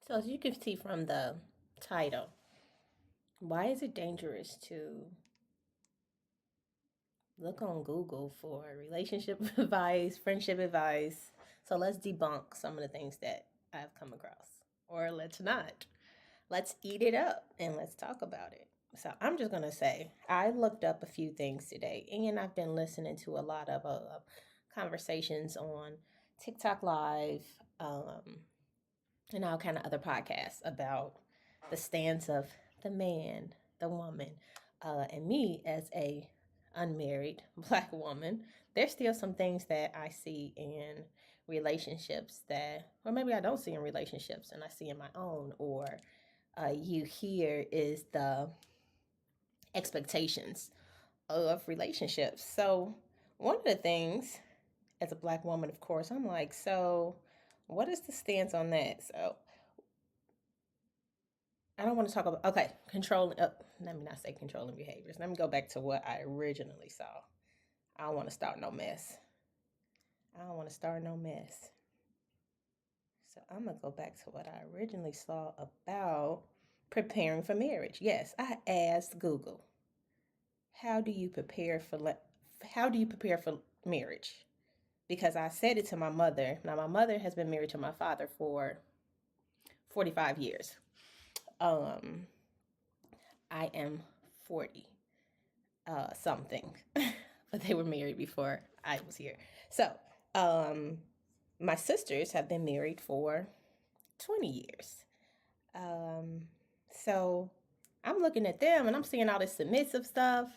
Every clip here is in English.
So, as you can see from the title, why is it dangerous to look on Google for relationship advice, friendship advice? So, let's debunk some of the things that I've come across. Or let's not. Let's eat it up and let's talk about it. So, I'm just going to say, I looked up a few things today, and I've been listening to a lot of conversations on TikTok Live, and all kind of other podcasts about the stance of the man, the woman, and me as a unmarried black woman. There's still some things that I see in relationships that, or maybe I don't see in relationships, and I see in my own, or you hear is the expectations of relationships. So one of the things as a black woman, of course, I'm like, so what is the stance on that? So I don't want to talk about, okay, controlling, let me not say controlling behaviors. Let me go back to what I originally saw. I don't want to start no mess. I don't want to start no mess. So I'm going to go back to what I originally saw about preparing for marriage. Yes, I asked Google, how do you prepare for marriage? Because I said it to my mother. Now my mother has been married to my father for 45 years. I am 40 something, but they were married before I was here. So, my sisters have been married for 20 years. So I'm looking at them and I'm seeing all this submissive stuff,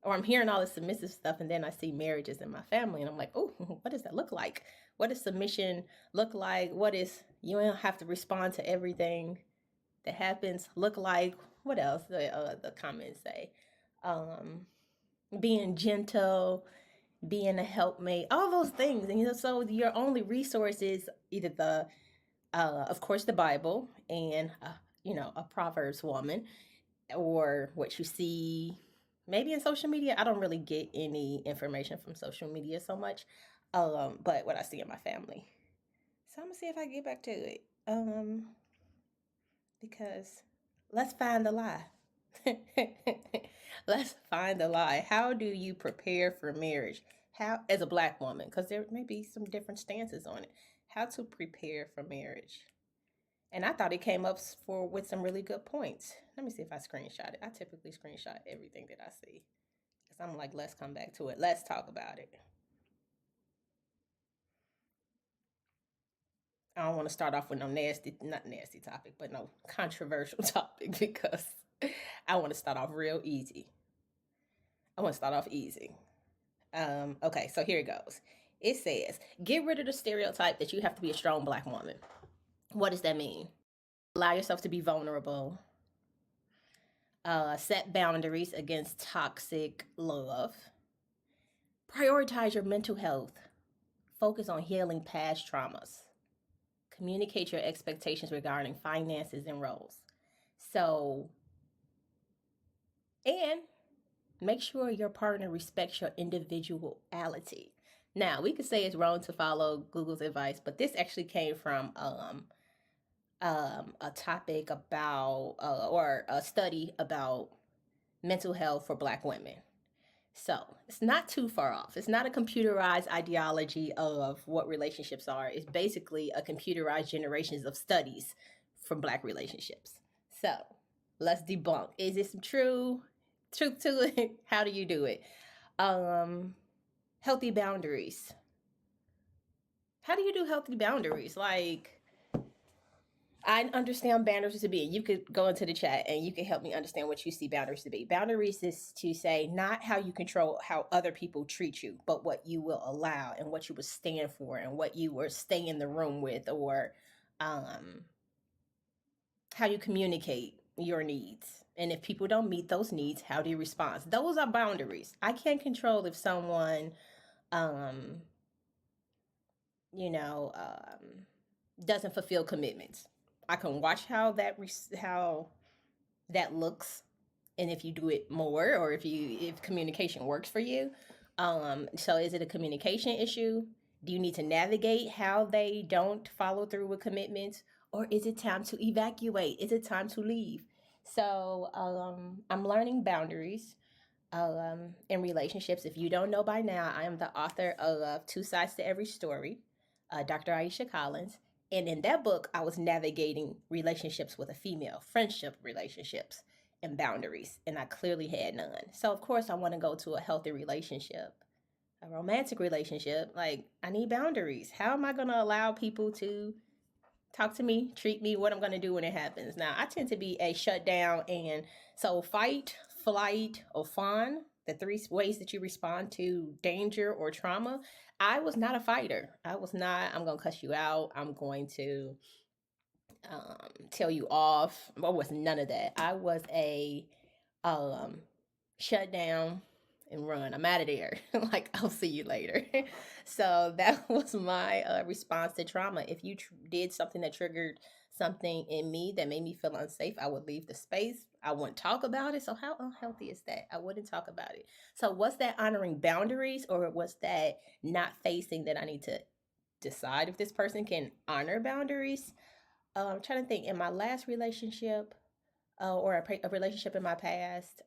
or I'm hearing all this submissive stuff, and then I see marriages in my family, and I'm like, oh, what does that look like? What does submission look like? What is, you don't have to respond to everything that happens look like? What else the comments say? Being gentle, being a helpmate, all those things. And so your only resource is either of course, the Bible and, a Proverbs woman, or what you see maybe in social media. I don't really get any information from social media so much, but what I see in my family. So I'm gonna see if I can get back to it, because let's find the lie. Let's find the lie. How do you prepare for marriage? How, as a black woman, because there may be some different stances on it. How to prepare for marriage. And I thought it came up with some really good points. Let me see if I screenshot it. I typically screenshot everything that I see. Because I'm like, let's come back to it. Let's talk about it. I don't want to start off with no not nasty topic, but no controversial topic, because I want to start off real easy. I want to start off easy. Okay, so here it goes. It says, get rid of the stereotype that you have to be a strong black woman. What does that mean? Allow yourself to be vulnerable. Set boundaries against toxic love. Prioritize your mental health. Focus on healing past traumas. Communicate your expectations regarding finances and roles. So, and make sure your partner respects your individuality. Now, we could say it's wrong to follow Google's advice, but this actually came from a topic about, or a study about mental health for black women. So it's not too far off. It's not a computerized ideology of what relationships are. It's basically a computerized generations of studies from black relationships. So let's debunk. Is this true? Truth to it? How do you do it? Healthy boundaries. How do you do healthy boundaries? Like, I understand boundaries to be. You could go into the chat and you can help me understand what you see boundaries to be. Boundaries is to say not how you control how other people treat you, but what you will allow and what you would stand for and what you will stay in the room with, or how you communicate your needs. And if people don't meet those needs, how do you respond? Those are boundaries. I can't control if someone, doesn't fulfill commitments. I can watch how that looks, and if you do it more, or if communication works for you. So is it a communication issue? Do you need to navigate how they don't follow through with commitments, or is it time to evacuate? Is it time to leave? So I'm learning boundaries in relationships. If you don't know by now, I am the author of Two Sides to Every Story, Dr. Aisha Collins. And in that book, I was navigating relationships with a female, friendship relationships, and boundaries. And I clearly had none. So, of course, I want to go to a healthy relationship, a romantic relationship. Like, I need boundaries. How am I going to allow people to talk to me, treat me, what I'm going to do when it happens? Now, I tend to be a shutdown, and so fight, flight, or fawn, the three ways that you respond to danger or trauma. I was not a fighter. I was not, I'm going to cuss you out. I'm going to tell you off. I was none of that. I was a um, shut down and run. I'm out of there. Like, I'll see you later. So that was my response to trauma. If you did something that triggered something in me that made me feel unsafe, I would leave the space. I wouldn't talk about it. So how unhealthy is that? I wouldn't talk about it. So was that honoring boundaries, or was that not facing that I need to decide if this person can honor boundaries? I'm trying to think. In my last relationship, or a relationship in my past,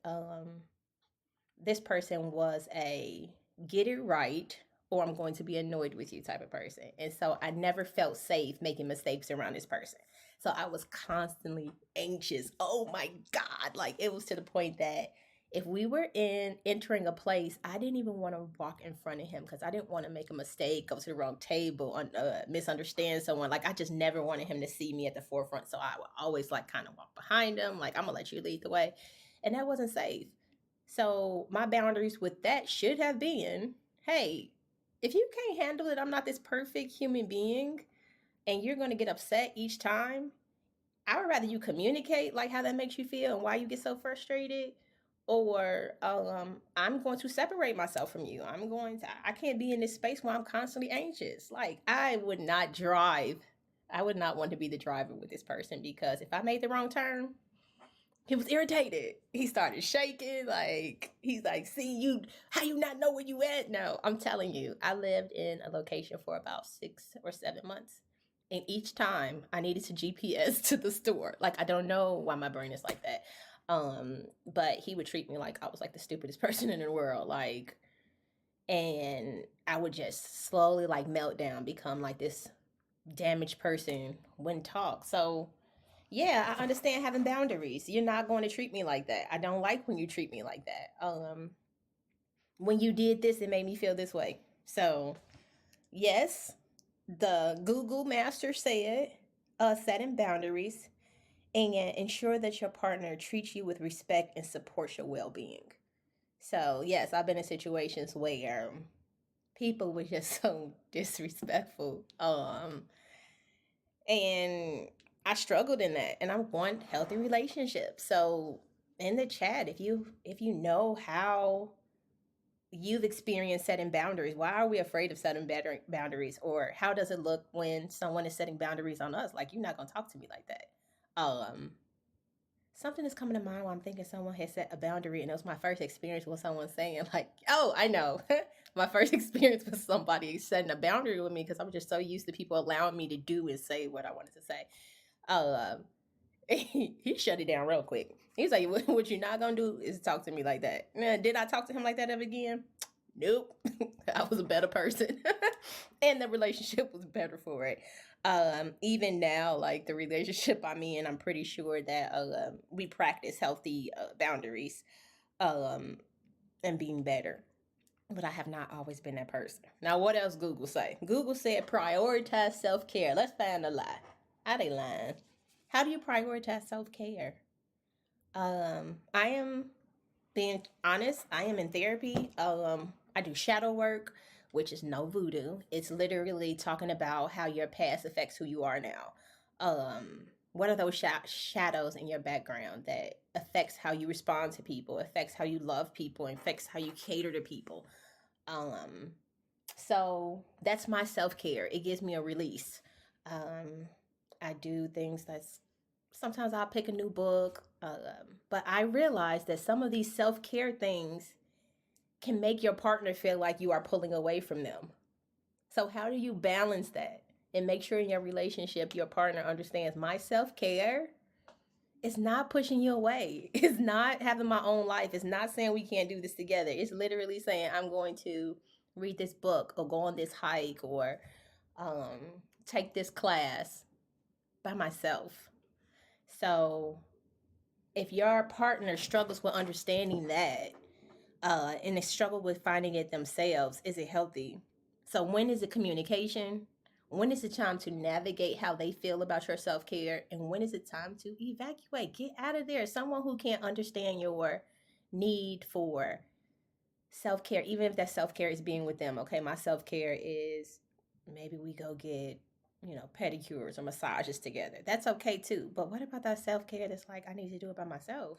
this person was a get it right or I'm going to be annoyed with you type of person. And so I never felt safe making mistakes around this person. So I was constantly anxious. Oh my God. Like, it was to the point that if we were entering a place, I didn't even want to walk in front of him because I didn't want to make a mistake, go to the wrong table, misunderstand someone. Like, I just never wanted him to see me at the forefront. So I would always like kind of walk behind him. Like, I'm gonna let you lead the way. And that wasn't safe. So my boundaries with that should have been, hey, if you can't handle it, I'm not this perfect human being, and you're going to get upset each time. I would rather you communicate like how that makes you feel and why you get so frustrated, or I'm going to separate myself from you. I can't be in this space where I'm constantly anxious. Like, I would not drive. I would not want to be the driver with this person, because if I made the wrong turn, he was irritated. He started shaking. Like, he's like, see, you, how you not know where you at? No, I'm telling you, I lived in a location for about 6 or 7 months. And each time I needed to GPS to the store. Like, I don't know why my brain is like that. But he would treat me like I was like the stupidest person in the world. Like, and I would just slowly like melt down, become like this damaged person, wouldn't talk. So yeah, I understand having boundaries. You're not going to treat me like that. I don't like when you treat me like that. When you did this, it made me feel this way. So, yes, the Google Master said, setting boundaries and ensure that your partner treats you with respect and supports your well being. So, yes, I've been in situations where people were just so disrespectful. And I struggled in that, and I want healthy relationships. So in the chat, if you know how you've experienced setting boundaries, why are we afraid of setting better boundaries, or how does it look when someone is setting boundaries on us? Like, you're not gonna talk to me like that. Something is coming to mind while I'm thinking someone has set a boundary, and it was my first experience with someone saying like, "Oh, I know." My first experience with somebody setting a boundary with me, because I'm just so used to people allowing me to do and say what I wanted to say. Uh, he shut it down real quick. He's like, "What you're not gonna do is talk to me like that." Man, did I talk to him like that ever again? Nope. I was a better person, and the relationship was better for it. Even now, like the relationship I'm in, I'm pretty sure that we practice healthy boundaries, um, and being better. But I have not always been that person. Now, what else Google say? Google said prioritize self-care. Let's find a lie. How they lying? How do you prioritize self-care? I am being honest. I am in therapy. I do shadow work, which is no voodoo. It's literally talking about how your past affects who you are now. What are those shadows in your background that affects how you respond to people, affects how you love people, affects how you cater to people? Um, so that's my self care. It gives me a release. Um, I do things that's sometimes I'll pick a new book, but I realize that some of these self care things can make your partner feel like you are pulling away from them. So how do you balance that? and make sure in your relationship your partner understands my self-care. It's not pushing you away. It's not having my own life. It's not saying we can't do this together. It's literally saying I'm going to read this book or go on this hike or um, take this class by myself. So if your partner struggles with understanding that, and they struggle with finding it themselves, is it healthy? So when is it communication? When is it time to navigate how they feel about your self care? And when is it time to evacuate? Get out of there. Someone who can't understand your need for self care, even if that self care is being with them. Okay, my self care is maybe we go get, pedicures or massages together. That's okay too. But what about that self care that's like, I need to do it by myself?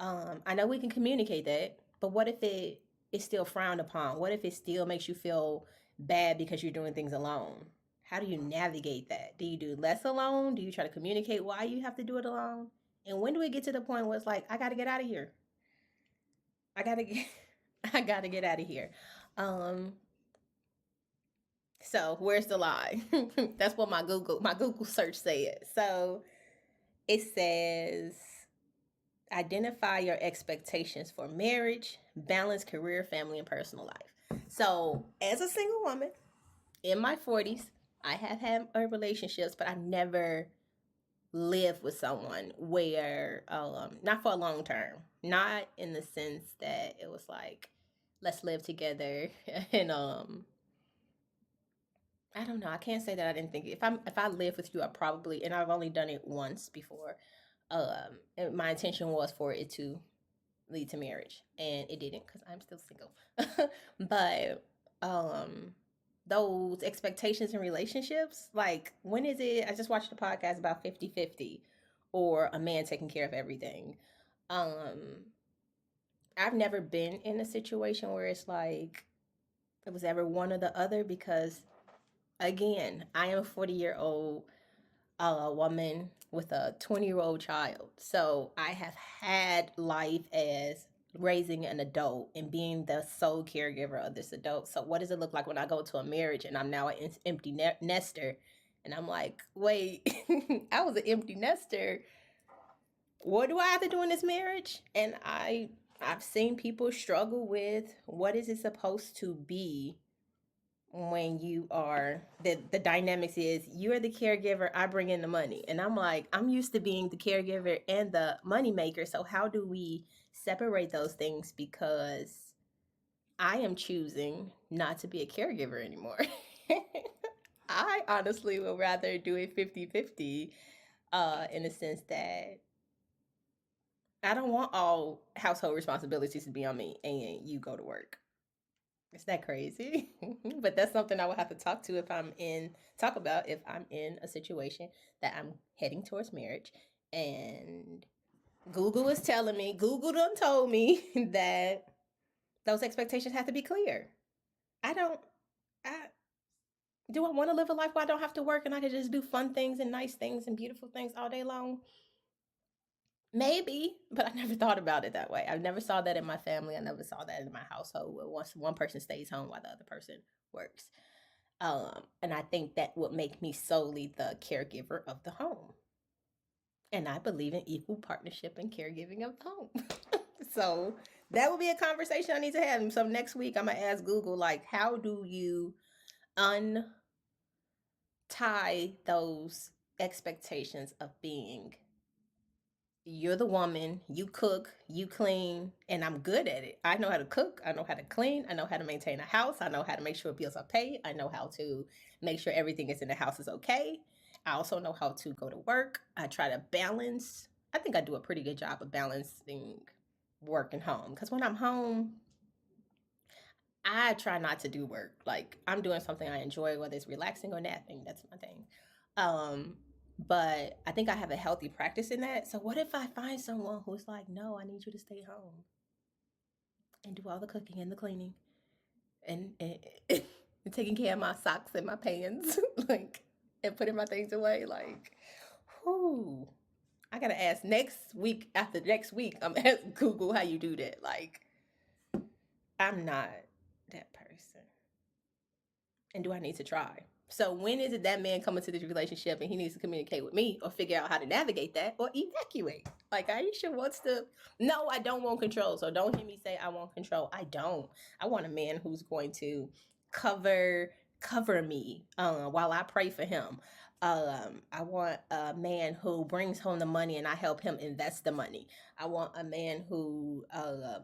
I know we can communicate that, but what if it is still frowned upon? What if it still makes you feel bad because you're doing things alone? How do you navigate that? Do you do less alone? Do you try to communicate why you have to do it alone? And when do we get to the point where it's like, I gotta get out of here? I gotta get I gotta get out of here. Um, so where's the lie? That's what my Google search said. So it says identify your expectations for marriage, balance career, family, and personal life. So, as a single woman in my 40s, I have had relationships, but I've never lived with someone where, not for a long term, not in the sense that it was like, let's live together. And I don't know. I can't say that I didn't think if I live with you, I probably, and I've only done it once before. And my intention was for it to lead to marriage, and it didn't because I'm still single. But those expectations in relationships, like when is it? I just watched a podcast about 50-50, or a man taking care of everything. Um, I've never been in a situation where it's like it was ever one or the other because, again, I am a 40-year-old woman with a 20-year-old child. So I have had life as raising an adult and being the sole caregiver of this adult. So what does it look like when I go to a marriage and I'm now an empty nester? And I'm like, wait, I was an empty nester. What do I have to do in this marriage? And I've seen people struggle with what is it supposed to be when you are the dynamics is you're the caregiver, I bring in the money, and I'm like, I'm used to being the caregiver and the money maker, so how do we separate those things? Because I am choosing not to be a caregiver anymore. I honestly would rather do it 50-50, in the sense that I don't want all household responsibilities to be on me and you go to work. Is that crazy? But that's something I would have to talk about if I'm in a situation that I'm heading towards marriage. And Google done told me that those expectations have to be clear. I don't, I, do I want to live a life where I don't have to work and I can just do fun things and nice things and beautiful things all day long? Maybe, but I never thought about it that way. I never saw that in my family. I never saw that in my household where once one person stays home while the other person works. And I think that would make me solely the caregiver of the home. And I believe in equal partnership and caregiving of the home. So that will be a conversation I need to have. So next week I'm gonna ask Google, like, how do you untie those expectations of being, you're the woman, you cook, you clean, and I'm good at it. I know how to cook, I know how to clean, I know how to maintain a house, I know how to make sure bills are paid, I know how to make sure everything is in the house is okay. I also know how to go to work. I try to balance. I think I do a pretty good job of balancing work and home, because when I'm home, I try not to do work. Like, I'm doing something I enjoy, whether it's relaxing or napping. That's my thing. Um, but I think I have a healthy practice in that. So what if I find someone who's like, no, I need you to stay home and do all the cooking and the cleaning and, and taking care of my socks and my pants, like, and putting my things away, like, whoo. I gotta ask next week. After next week, I'm gonna ask Google how you do that. Like, I'm not that person. And do I need to try? So when is it that man come into this relationship and he needs to communicate with me or figure out how to navigate that or evacuate? Like Aisha wants to, no, I don't want control. So don't hear me say I want control. I don't. I want a man who's going to cover me while I pray for him. I want a man who brings home the money and I help him invest the money. I want a man who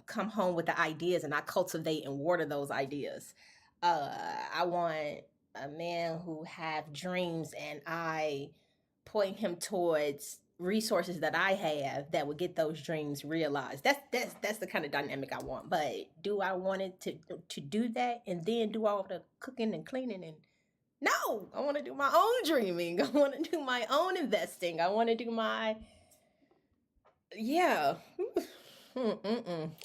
come home with the ideas and I cultivate and water those ideas. I want a man who have dreams and I point him towards resources that I have that would get those dreams realized. That's the kind of dynamic I want. But do I want it to do that and then do all the cooking and cleaning and no, I want to do my own dreaming. I want to do my own investing. I want to do my yeah. I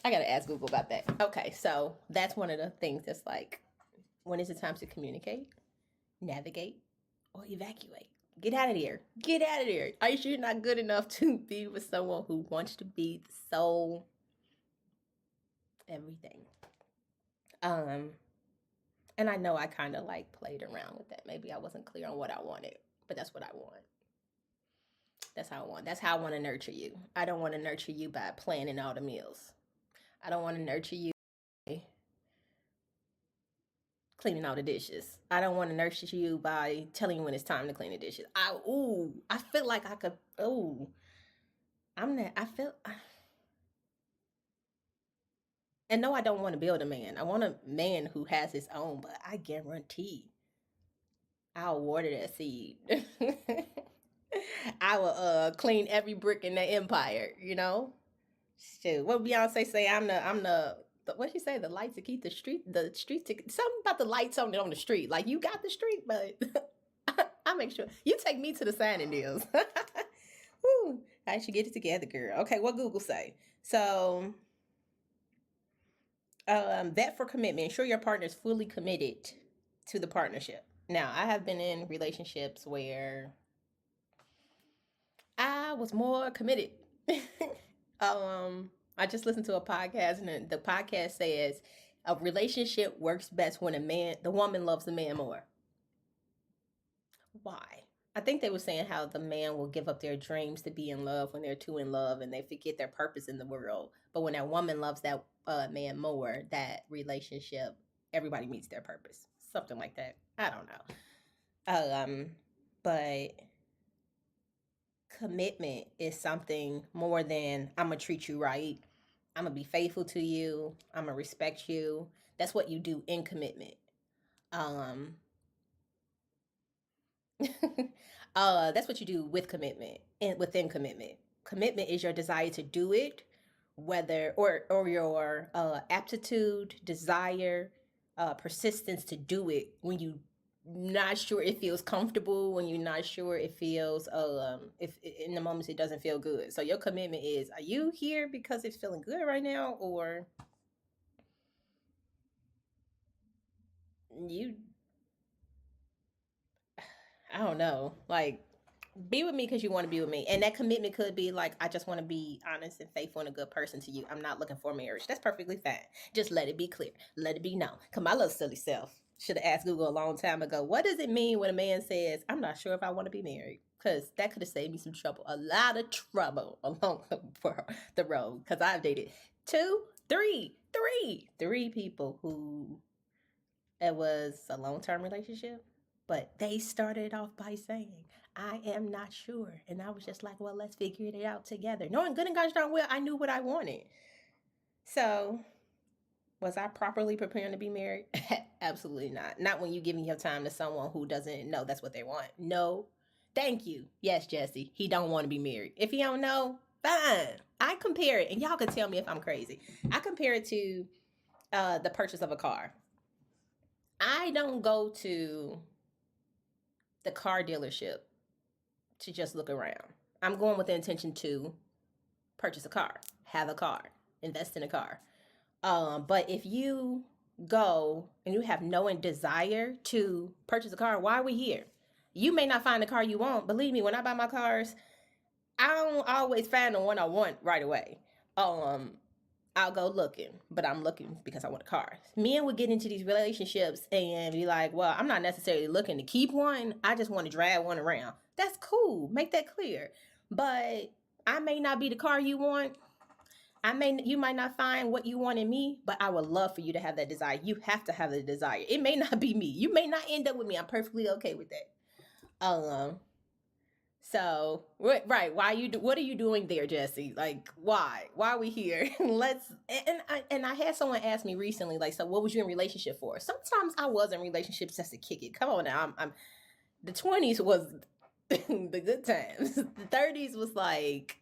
gotta ask Google about that. Okay, so that's one of the things that's like, when is it time to communicate, navigate, or evacuate? Get out of there. Get out of there. Are you sure you're not good enough to be with someone who wants to be the soul? Everything. And I know I kind of like played around with that. Maybe I wasn't clear on what I wanted, but that's what I want. That's how I want. That's how I want to nurture you. I don't want to nurture you by planning all the meals. I don't want to nurture you by cleaning all the dishes. I don't want to nurture you by telling you when it's time to clean the dishes. I feel like I could. I'm not. I feel. And no, I don't want to build a man. I want a man who has his own, but I guarantee I'll water that seed. I will clean every brick in the empire, you know? Shoot. What Beyonce say? I'm the what she say? The lights to keep the streets to something about the lights on the street. Like you got the street, but I make sure you take me to the signing deals. Woo, I should get it together, girl. Okay, what Google say? So that for commitment, ensure your partner is fully committed to the partnership. Now, I have been in relationships where I was more committed. I just listened to a podcast, and the podcast says a relationship works best when the woman loves the man more. Why? I think they were saying how the man will give up their dreams to be in love when they're too in love and they forget their purpose in the world. But when that woman loves that man more, that relationship, everybody meets their purpose. Something like that. I don't know. But commitment is something more than I'm gonna treat you right. I'm gonna be faithful to you. I'm gonna respect you. That's what you do in commitment. That's what you do with commitment and within commitment. Commitment is your desire to do it, whether or your aptitude, desire, persistence to do it when you not sure it feels comfortable, when you're not sure it feels if in the moments it doesn't feel good. So your commitment is, are you here because it's feeling good right now, or you, I don't know, like, be with me because you want to be with me. And that commitment could be like, I just want to be honest and faithful and a good person to you. I'm not looking for marriage. That's perfectly fine. Just let it be clear. Let it be known. Because my little silly self should have asked Google a long time ago, what does it mean when a man says, I'm not sure if I want to be married? Because that could have saved me some trouble. A lot of trouble along the road. Because I've dated three people who it was a long-term relationship. But they started off by saying, I am not sure. And I was just like, well, let's figure it out together. Knowing good and gosh darn well, I knew what I wanted. So, was I properly preparing to be married? Absolutely not. Not when you're giving your time to someone who doesn't know that's what they want. No, thank you. Yes, Jesse, he don't want to be married. If he don't know, fine. I compare it, and y'all can tell me if I'm crazy. I compare it to the purchase of a car. I don't go to the car dealership to just look around. I'm going with the intention to purchase a car, have a car, invest in a car. But if you go and you have no desire to purchase a car, why are we here? You may not find the car you want. Believe me, when I buy my cars, I don't always find the one I want right away. I'll go looking, but I'm looking because I want a car. Men would get into these relationships and be like, well, I'm not necessarily looking to keep one. I just want to drag one around. That's cool. Make that clear. But I may not be the car you want. You might not find what you want in me, but I would love for you to have that desire. You have to have the desire. It may not be me. You may not end up with me. I'm perfectly okay with that. So right, what are you doing there, Jesse? Like, why are we here? And I had someone ask me recently, like, so what was you in relationship for? Sometimes I was in relationships just to kick it. Come on now, I'm the 20s was the good times. The 30s was like,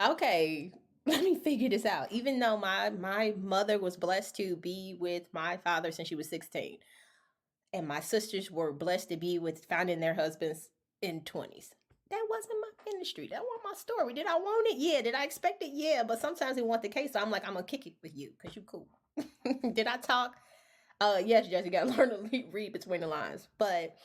okay, let me figure this out. Even though my mother was blessed to be with my father since she was 16, and my sisters were blessed to be with finding their husbands in 20s. That wasn't my ministry. That wasn't my story. Did I want it? Yeah. Did I expect it? Yeah. But sometimes it wasn't the case. So I'm like, I'm gonna kick it with you because you cool. Did I talk? Yes, Jesse, you gotta learn to read between the lines. But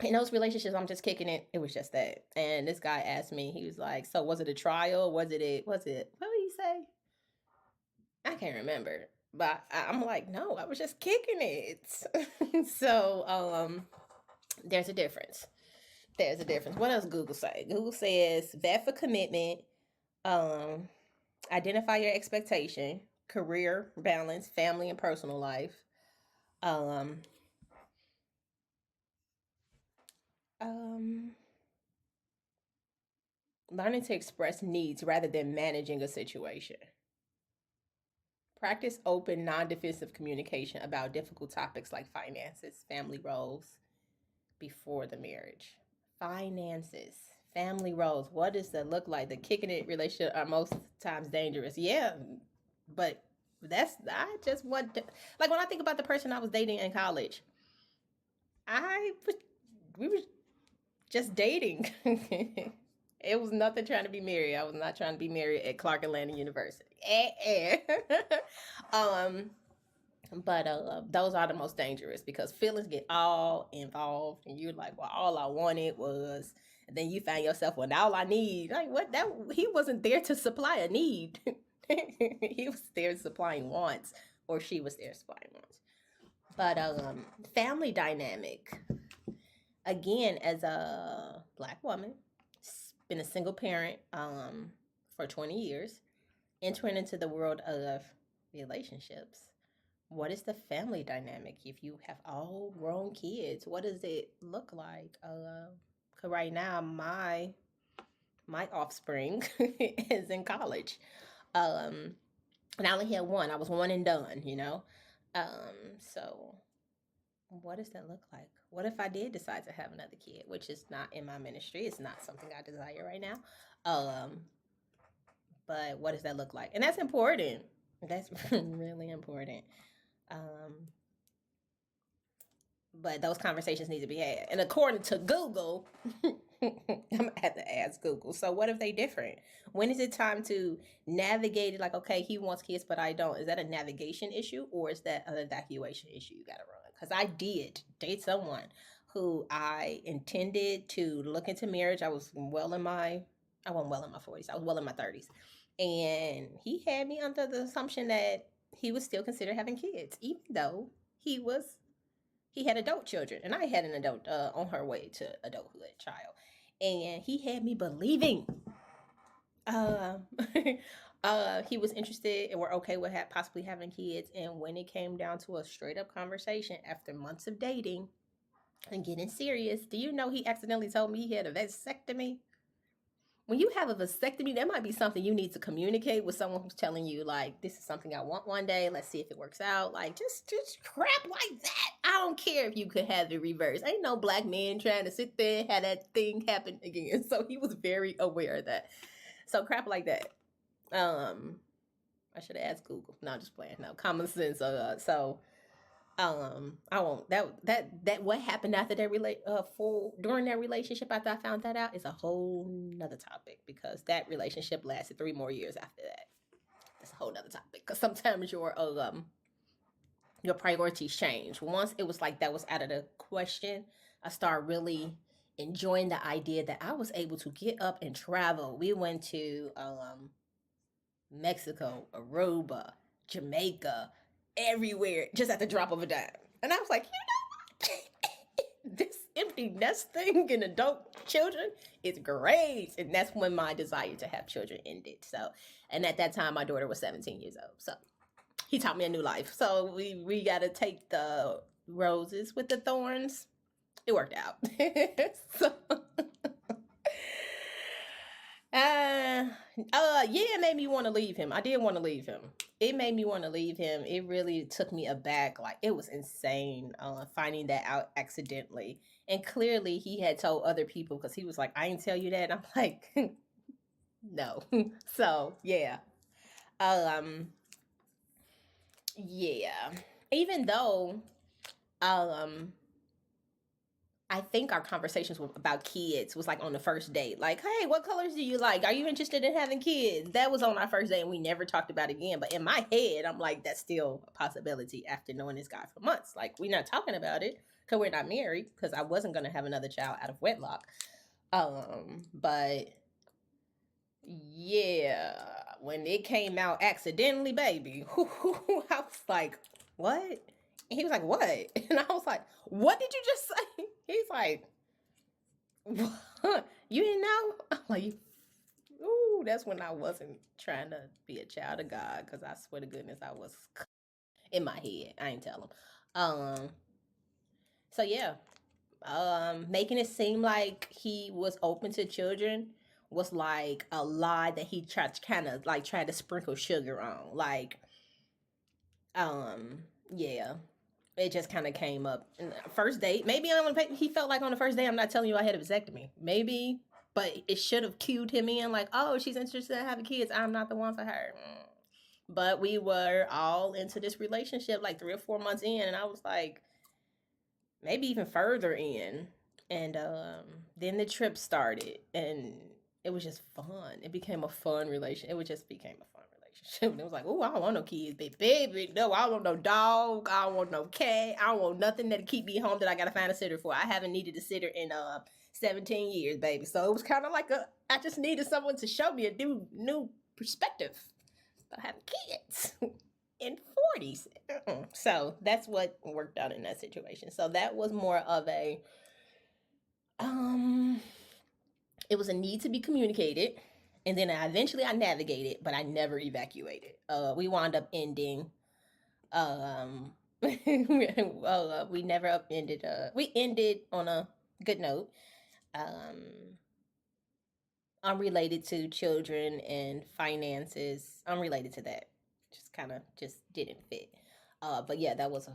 in those relationships, I'm just kicking it. It was just that. And this guy asked me, he was like, so was it a trial? Was it, what did he say? I can't remember. But I'm like, no, I was just kicking it. So, there's a difference. There's a difference. What else Google say? Google says vet for commitment, um, identify your expectation, career balance, family and personal life, um, um, learning to express needs rather than managing a situation. Practice open, non defensive communication about difficult topics like finances, family roles before the marriage. Finances, family roles. What does that look like? The kicking it relationship are most times dangerous. Yeah, but I just want to, like when I think about the person I was dating in college, I we were just dating. It was nothing trying to be married. I was not trying to be married at Clark Atlanta University. um, but those are the most dangerous because feelings get all involved, and you're like, well, all I wanted was, and then you find yourself, well, all I need, like what? That he wasn't there to supply a need. He was there supplying wants, or she was there supplying wants. But family dynamic. Again, as a black woman, been a single parent for 20 years, entering into the world of relationships. What is the family dynamic if you have all grown kids? What does it look like? Cause right now my offspring is in college. Um, and I only had one. I was one and done, you know. So what does that look like? What if I did decide to have another kid, which is not in my ministry? It's not something I desire right now. Um, but what does that look like? And that's important. That's really important. Um, but those conversations need to be had. And according to Google, I'm gonna have to ask Google. So what if they different? When is it time to navigate it? Like, okay, he wants kids, but I don't. Is that a navigation issue or is that an evacuation issue you gotta run? Because I did date someone who I intended to look into marriage. I wasn't well in my 40s. I was well in my 30s. And he had me under the assumption that he would still consider having kids, even though he had adult children, and I had an adult on her way to adulthood child, and he had me believing uh, he was interested and we're okay with possibly having kids. And when it came down to a straight up conversation after months of dating and getting serious, do you know he accidentally told me he had a vasectomy? When you have a vasectomy, that might be something you need to communicate with someone who's telling you, like, this is something I want one day. Let's see if it works out. Like, just crap like that. I don't care if you could have it reversed. Ain't no black man trying to sit there and have that thing happen again. So he was very aware of that. So crap like that. I should have asked Google. No, just playing. No, common sense. I won't. That what happened after that during that relationship after I found that out is a whole nother topic, because that relationship lasted 3 more years after that. That's a whole nother topic, because sometimes your priorities change. Once it was like that was out of the question, I started really enjoying the idea that I was able to get up and travel. We went to Mexico, Aruba, Jamaica, everywhere, just at the drop of a dime. And I was like, you know what? This empty nest thing and adult children is great. And that's when my desire to have children ended. So, and at that time, my daughter was 17 years old. So he taught me a new life. So we got to take the roses with the thorns. It worked out. So, yeah, it made me want to leave him. I did want to leave him. It made me want to leave him. It really took me aback. Like, it was insane finding that out accidentally. And clearly he had told other people because he was like, I didn't tell you that. And I'm like, no. So, yeah. Um, yeah. Even though um I think our conversations about kids was like on the first date. Like, hey, what colors do you like? Are you interested in having kids? That was on our first date and we never talked about it again. But in my head, I'm like, that's still a possibility after knowing this guy for months. Like, we're not talking about it because we're not married, because I wasn't going to have another child out of wedlock. But yeah, when it came out accidentally, baby, I was like, what? And he was like, what? And I was like, what did you just say? He's like, what? You didn't know? I'm like, ooh, that's when I wasn't trying to be a child of God, because I swear to goodness, I was in my head. I ain't tell him. So yeah, making it seem like he was open to children was like a lie that he tried to kind of like try to sprinkle sugar on. Like, yeah, it just kind of came up in the first date. Maybe he felt like on the first day, I'm not telling you I had a vasectomy. Maybe, but it should have cued him in like, oh, she's interested in having kids. I'm not the one for her. But we were all into this relationship like 3 or 4 months in, and I was like, maybe even further in. And then the trip started, and it was just fun. It became a fun relation. It just became a fun relationship. And it was like, oh, I don't want no kids, baby. No, I don't want no dog. I don't want no cat. I don't want nothing that'll keep me home that I gotta find a sitter for. I haven't needed a sitter in 17 years, baby. So it was kind of like I just needed someone to show me a new perspective about having kids. In 40s. So that's what worked out in that situation. So that was more of a it was a need to be communicated, and then eventually I navigated, but I never evacuated. We wound up ending we never ended we ended on a good note. Unrelated to children and finances, unrelated to that, just kind of just didn't fit. But yeah, that was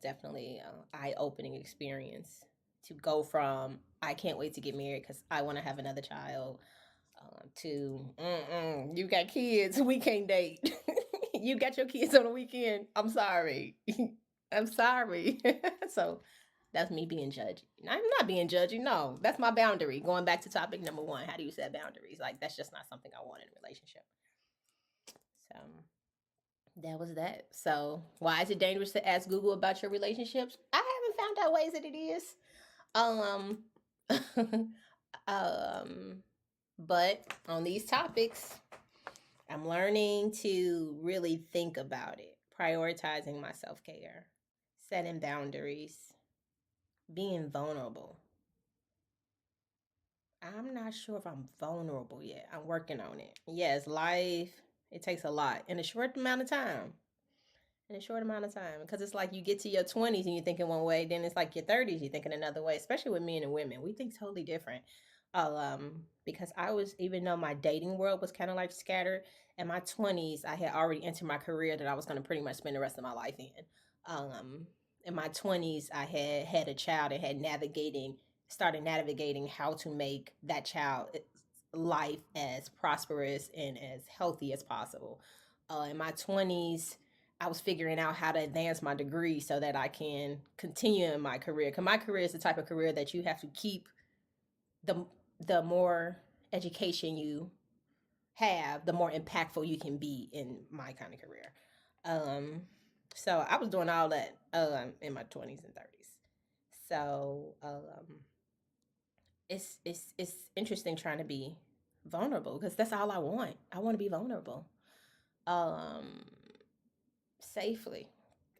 definitely an eye-opening experience to go from I can't wait to get married because I want to have another child to you got kids, we can't date. You got your kids on the weekend. I'm sorry. I'm sorry. So that's me being judgy. I'm not being judgy. No, that's my boundary. Going back to topic number one, how do you set boundaries? Like, that's just not something I want in a relationship. So that was that. So why is it dangerous to ask Google about your relationships? I haven't found out ways that it is. Um, but on these topics, I'm learning to really think about it, prioritizing my self care, setting boundaries, being vulnerable. I'm not sure if I'm vulnerable yet. I'm working on it. Yes, life, it takes a lot in a short amount of time. In a short amount of time. Because it's like you get to your 20s and you think in one way, then it's like your 30s, you think in another way, especially with men and women. We think totally different. Because I was, even though my dating world was kind of like scattered, in my 20s, I had already entered my career that I was going to pretty much spend the rest of my life in. In my 20s, I had a child and started navigating how to make that child life as prosperous and as healthy as possible. In my 20s, I was figuring out how to advance my degree so that I can continue in my career. Because my career is the type of career that you have to keep the the more education you have, the more impactful you can be in my kind of career. Um, so I was doing all that in my 20s and 30s. So it's interesting trying to be vulnerable because that's all I want. I want to be vulnerable. Um, Safely.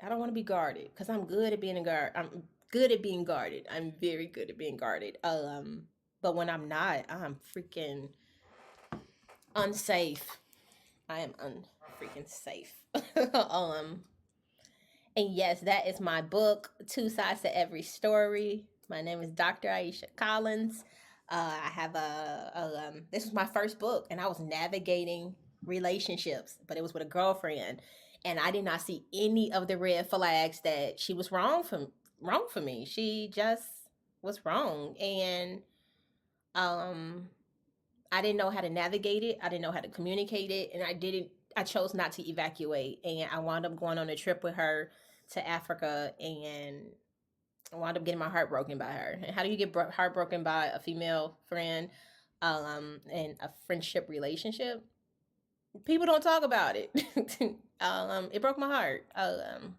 I don't want to be guarded because I'm good at being a guard. I'm good at being guarded. I'm very good at being guarded. But when I'm not, I'm freaking unsafe. I am unfreaking safe. um, and yes, that is my book, Two Sides to Every Story. My name is Dr. Aisha Collins. I have this was my first book, and I was navigating relationships, but it was with a girlfriend, and I did not see any of the red flags that she was wrong for me. She just was wrong, and um, I didn't know how to navigate it. I didn't know how to communicate it, and I chose not to evacuate, and I wound up going on a trip with her to Africa, and I wound up getting my heart broken by her. And how do you get heartbroken by a female friend, in a friendship relationship? People don't talk about it. It broke my heart.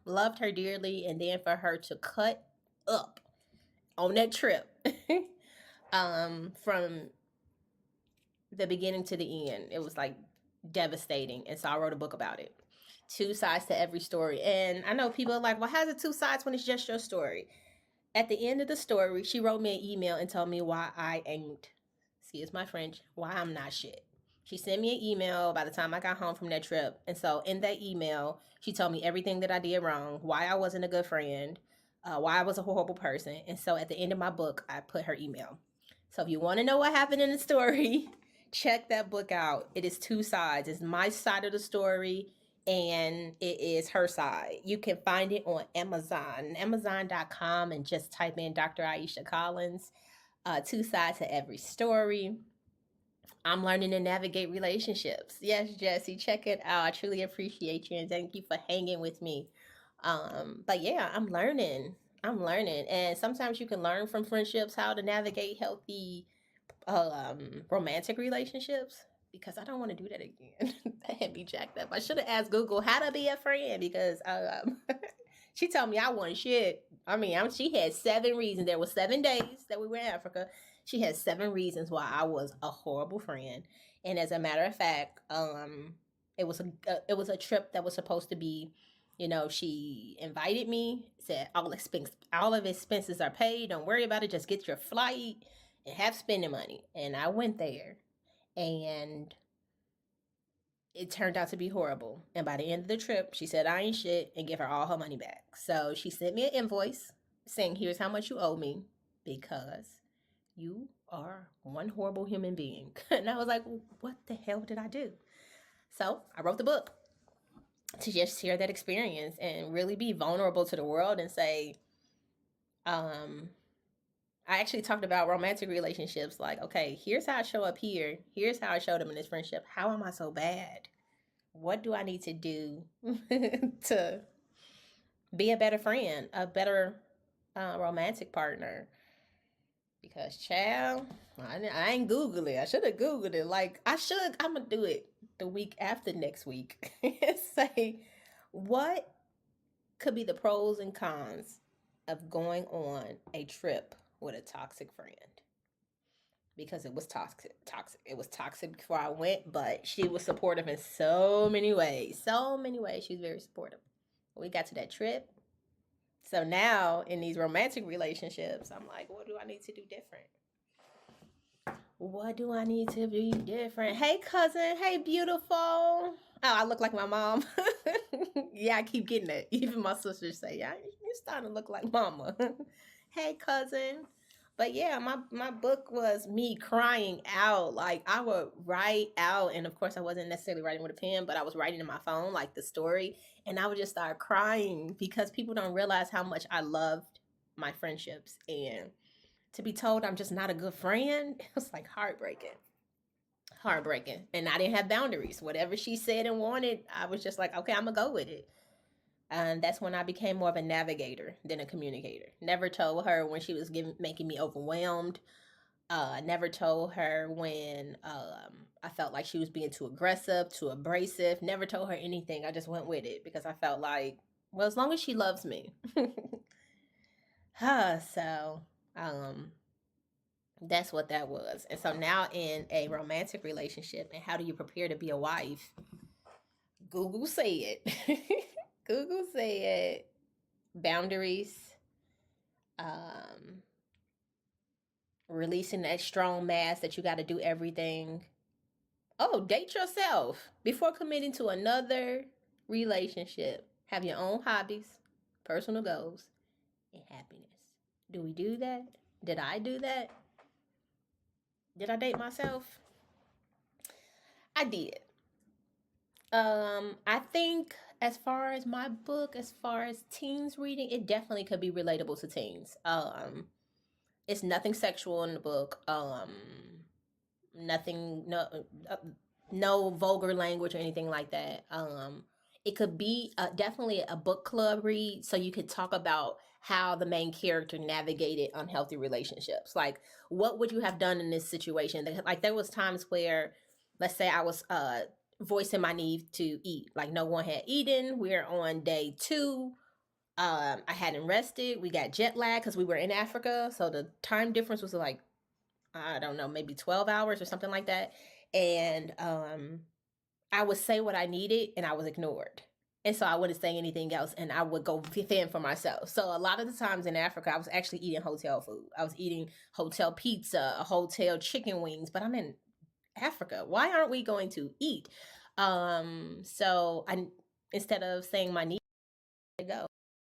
Loved her dearly, and then for her to cut up on that trip, from the beginning to the end, it was like devastating. And so I wrote a book about it. Two sides to every story. And I know people are like, well, how's it two sides when it's just your story? At the end of the story, she wrote me an email and told me why I ain't, excuse my French, why I'm not shit. She sent me an email by the time I got home from that trip. And so in that email, she told me everything that I did wrong, why I wasn't a good friend, why I was a horrible person. And so at the end of my book, I put her email. So if you want to know what happened in the story, check that book out. It is two sides. It's my side of the story and it is her side. You can find it on Amazon, amazon.com, and just type in Dr. Aisha Collins. Two sides to every story. I'm learning to navigate relationships. Yes, Jesse, check it out. I truly appreciate you and thank you for hanging with me. But yeah, I'm learning. And sometimes you can learn from friendships how to navigate healthy romantic relationships, because I don't want to do that again. That had me jacked up. I should have asked Google how to be a friend, because she told me I wasn't shit. She had 7 reasons. There were 7 days that we were in Africa. She had 7 reasons why I was a horrible friend. And as a matter of fact, it was a trip that was supposed to be, she invited me, said all of expenses are paid. Don't worry about it. Just get your flight and have spending money. And I went there, and it turned out to be horrible. And by the end of the trip, she said I ain't shit and give her all her money back. So she sent me an invoice saying, here's how much you owe me because you are one horrible human being. And I was like, what the hell did I do? So I wrote the book to just share that experience and really be vulnerable to the world and say, I actually talked about romantic relationships. Like, okay, here's how I show up here. Here's how I showed them in this friendship. How am I so bad? What do I need to do to be a better friend, a better romantic partner? Because, child, I ain't Google it. I should have Googled it. I'm going to do it the week after next week. Say, what could be the pros and cons of going on a trip with a toxic friend? Because it was toxic. It was toxic before I went, but she was supportive in so many ways. She was very supportive. We got to that trip. So now in these romantic relationships, I'm like, what do I need to do different? What do I need to be different? Hey, cousin. Hey, beautiful. Oh, I look like my mom. Yeah, I keep getting it. Even my sisters say, yeah, you're starting to look like mama. Hey, cousin. But yeah, my book was me crying out. Like, I would write out, and of course I wasn't necessarily writing with a pen, but I was writing in my phone, like the story, and I would just start crying because people don't realize how much I loved my friendships. And to be told I'm just not a good friend, it was like heartbreaking. And I didn't have boundaries. Whatever she said and wanted, I was just like, okay, I'm gonna go with it. And that's when I became more of a navigator than a communicator. Never told her when she was making me overwhelmed. Never told her when I felt like she was being too aggressive, too abrasive. Never told her anything. I just went with it because I felt like, well, as long as she loves me. So, That's what that was. And so now in a romantic relationship, and how do you prepare to be a wife? Google said, Google said boundaries, um, releasing that strong mass that you got to do everything. Oh, date yourself before committing to another relationship. Have your own hobbies, personal goals, and happiness. Do we do that? Did I do that? Did I date myself? I did. I think as far as my book, as far as teens reading, it definitely could be relatable to teens. It's nothing sexual in the book. Nothing, uh, no vulgar language or anything like that. It could be definitely a book club read, so you could talk about how the main character navigated unhealthy relationships. Like, what would you have done in this situation? Like, there was times where, let's say, I was voicing my need to eat. Like, no one had eaten. We're on day 2. I hadn't rested. We got jet lag because we were in Africa, so the time difference was like, I don't know, maybe 12 hours or something like that. And I would say what I needed and I was ignored. And so I wouldn't say anything else and I would go fend for myself. So a lot of the times in Africa, I was actually eating hotel food. I was eating hotel pizza, hotel chicken wings, but I'm in Africa. Why aren't we going to eat? So I, instead of saying my need to go,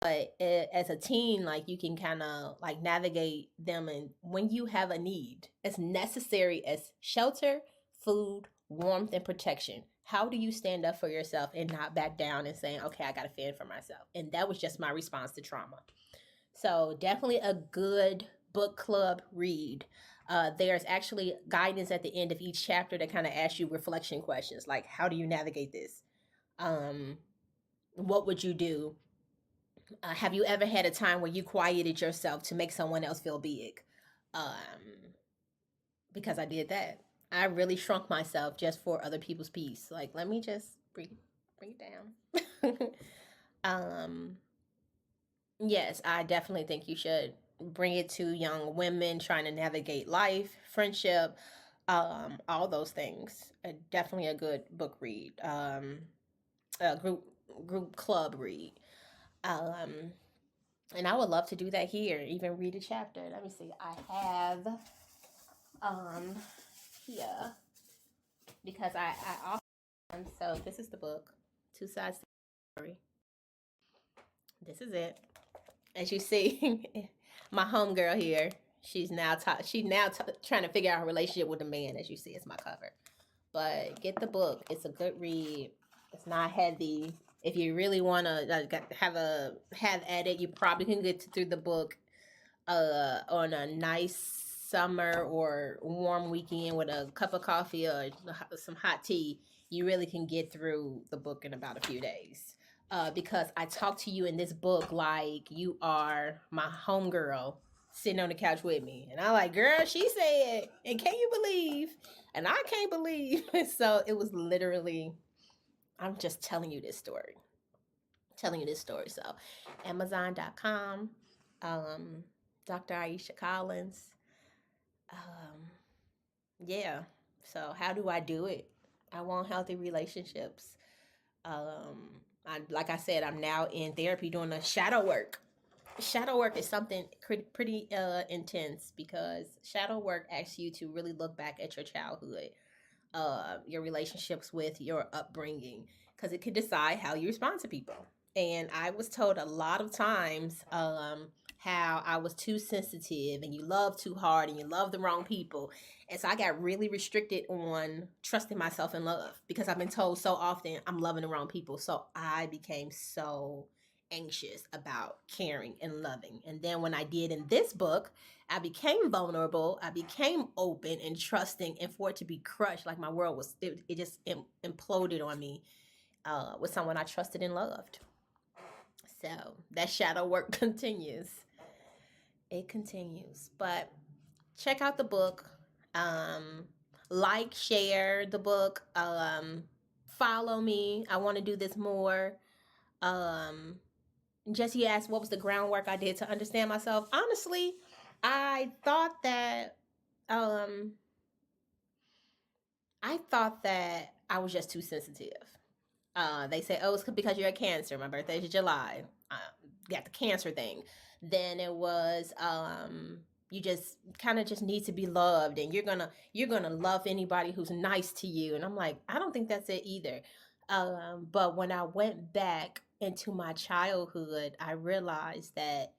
but as a teen, like, you can kind of like navigate them, and when you have a need as necessary as shelter, food, warmth, and protection, how do you stand up for yourself and not back down and saying, okay, I gotta fend for myself? And that was just my response to trauma. So definitely a good book club read. There's actually guidance at the end of each chapter that kind of asks you reflection questions, like, how do you navigate this? um, what would you do? Have you ever had a time where you quieted yourself to make someone else feel big? Um, because I did that. I really shrunk myself just for other people's peace. Like, let me just bring it down. um, yes, I definitely think you should bring it to young women trying to navigate life, friendship, all those things. Definitely a good book read. A group club read. Um, and I would love to do that here, even read a chapter. Let me see. I have um here, because I often, so this is the book, Two Sides to the Story. This is it. As you see, my homegirl here, trying to figure out her relationship with the man. As you see, it's my cover. But get the book. It's a good read. It's not heavy. If you really want to have at it, you probably can get through the book on a nice summer or warm weekend with a cup of coffee or some hot tea. You really can get through the book in about a few days. Because I talk to you in this book like you are my homegirl sitting on the couch with me. And I'm like, girl, she said, and can you believe? And I can't believe. So it was literally, I'm just telling you this story. So Amazon.com, Dr. Aisha Collins. Um, yeah. So how do I do it? I want healthy relationships. Like I said, I'm now in therapy doing a shadow work. Shadow work is something pretty intense, because shadow work asks you to really look back at your childhood, your relationships with your upbringing, because it could decide how you respond to people. And I was told a lot of times how I was too sensitive, and you love too hard, and you love the wrong people. And so I got really restricted on trusting myself in love, because I've been told so often I'm loving the wrong people. So I became so anxious about caring and loving. And then when I did in this book, I became vulnerable. I became open and trusting, and for it to be crushed, like my world was, it just imploded on me with someone I trusted and loved. So that shadow work continues. It continues. But check out the book. Um, like, share the book. Follow me. I want to do this more. Um, Jesse asked what was the groundwork I did to understand myself. Honestly, I thought that Um, I thought that I was just too sensitive. They say, oh, it's because you're a Cancer. My birthday is July. Got the Cancer thing. Then it was, you just kind of just need to be loved, and you're gonna love anybody who's nice to you. And I'm like, I don't think that's it either. But when I went back into my childhood, I realized that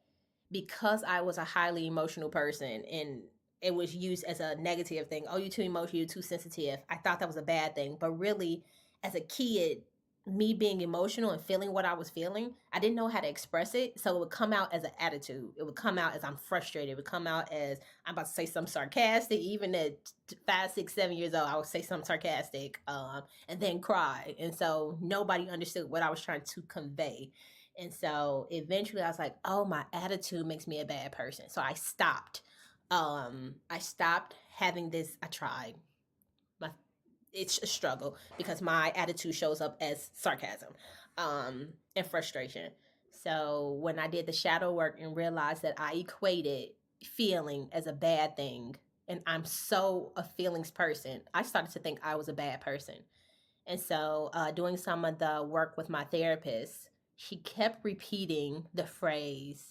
because I was a highly emotional person and it was used as a negative thing. Oh, you're too emotional, you're too sensitive. I thought that was a bad thing. But really, as a kid, me being emotional and feeling what I was feeling, I didn't know how to express it. So it would come out as an attitude. It would come out as I'm frustrated. It would come out as I'm about to say something sarcastic. Even at 5, 6, 7 years old, I would say something sarcastic, and then cry. And so nobody understood what I was trying to convey. And so eventually I was like, oh, my attitude makes me a bad person. So I stopped. I stopped having this. I tried. My It's a struggle because my attitude shows up as sarcasm, and frustration. So when I did the shadow work and realized that I equated feeling as a bad thing, and I'm so a feelings person, I started to think I was a bad person. And so, doing some of the work with my therapist, she kept repeating the phrase,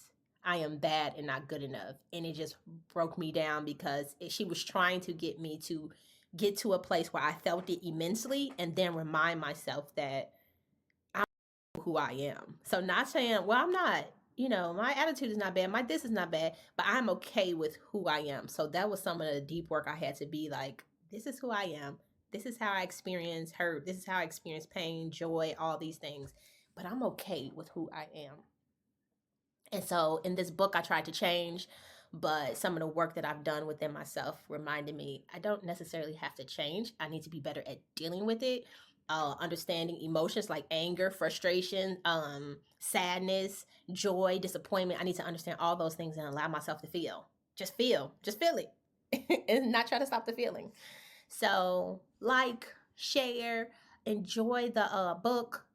I am bad and not good enough. And it just broke me down because she was trying to get me to get to a place where I felt it immensely and then remind myself that I'm who I am. So, not saying, well, I'm not, my attitude is not bad, my this is not bad, but I'm okay with who I am. So, that was some of the deep work I had to be like, this is who I am. This is how I experience hurt. This is how I experience pain, joy, all these things. But I'm okay with who I am. And so in this book, I tried to change, but some of the work that I've done within myself reminded me I don't necessarily have to change. I need to be better at dealing with it, understanding emotions like anger, frustration, sadness, joy, disappointment. I need to understand all those things and allow myself to feel. Just feel it, and not try to stop the feeling. So, like, share, enjoy the book.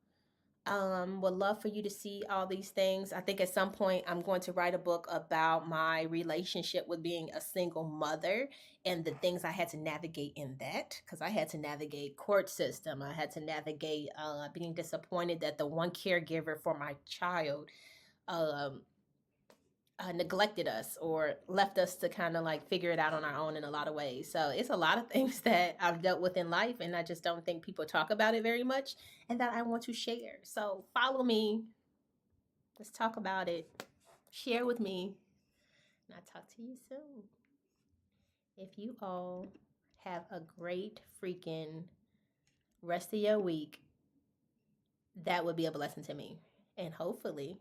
Would love for you to see all these things. I think at some point I'm going to write a book about my relationship with being a single mother and the things I had to navigate in that, because I had to navigate court system. I had to navigate being disappointed that the one caregiver for my child um, neglected us or left us to kind of like figure it out on our own in a lot of ways. So it's a lot of things that I've dealt with in life, and I just don't think people talk about it very much, and that I want to share. So follow me. Let's talk about it. Share with me, and I'll talk to you soon. If you all have a great freaking rest of your week, that would be a blessing to me. And hopefully,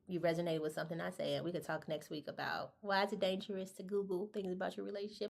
you resonated with something I said. We could talk next week about why is it dangerous to Google things about your relationship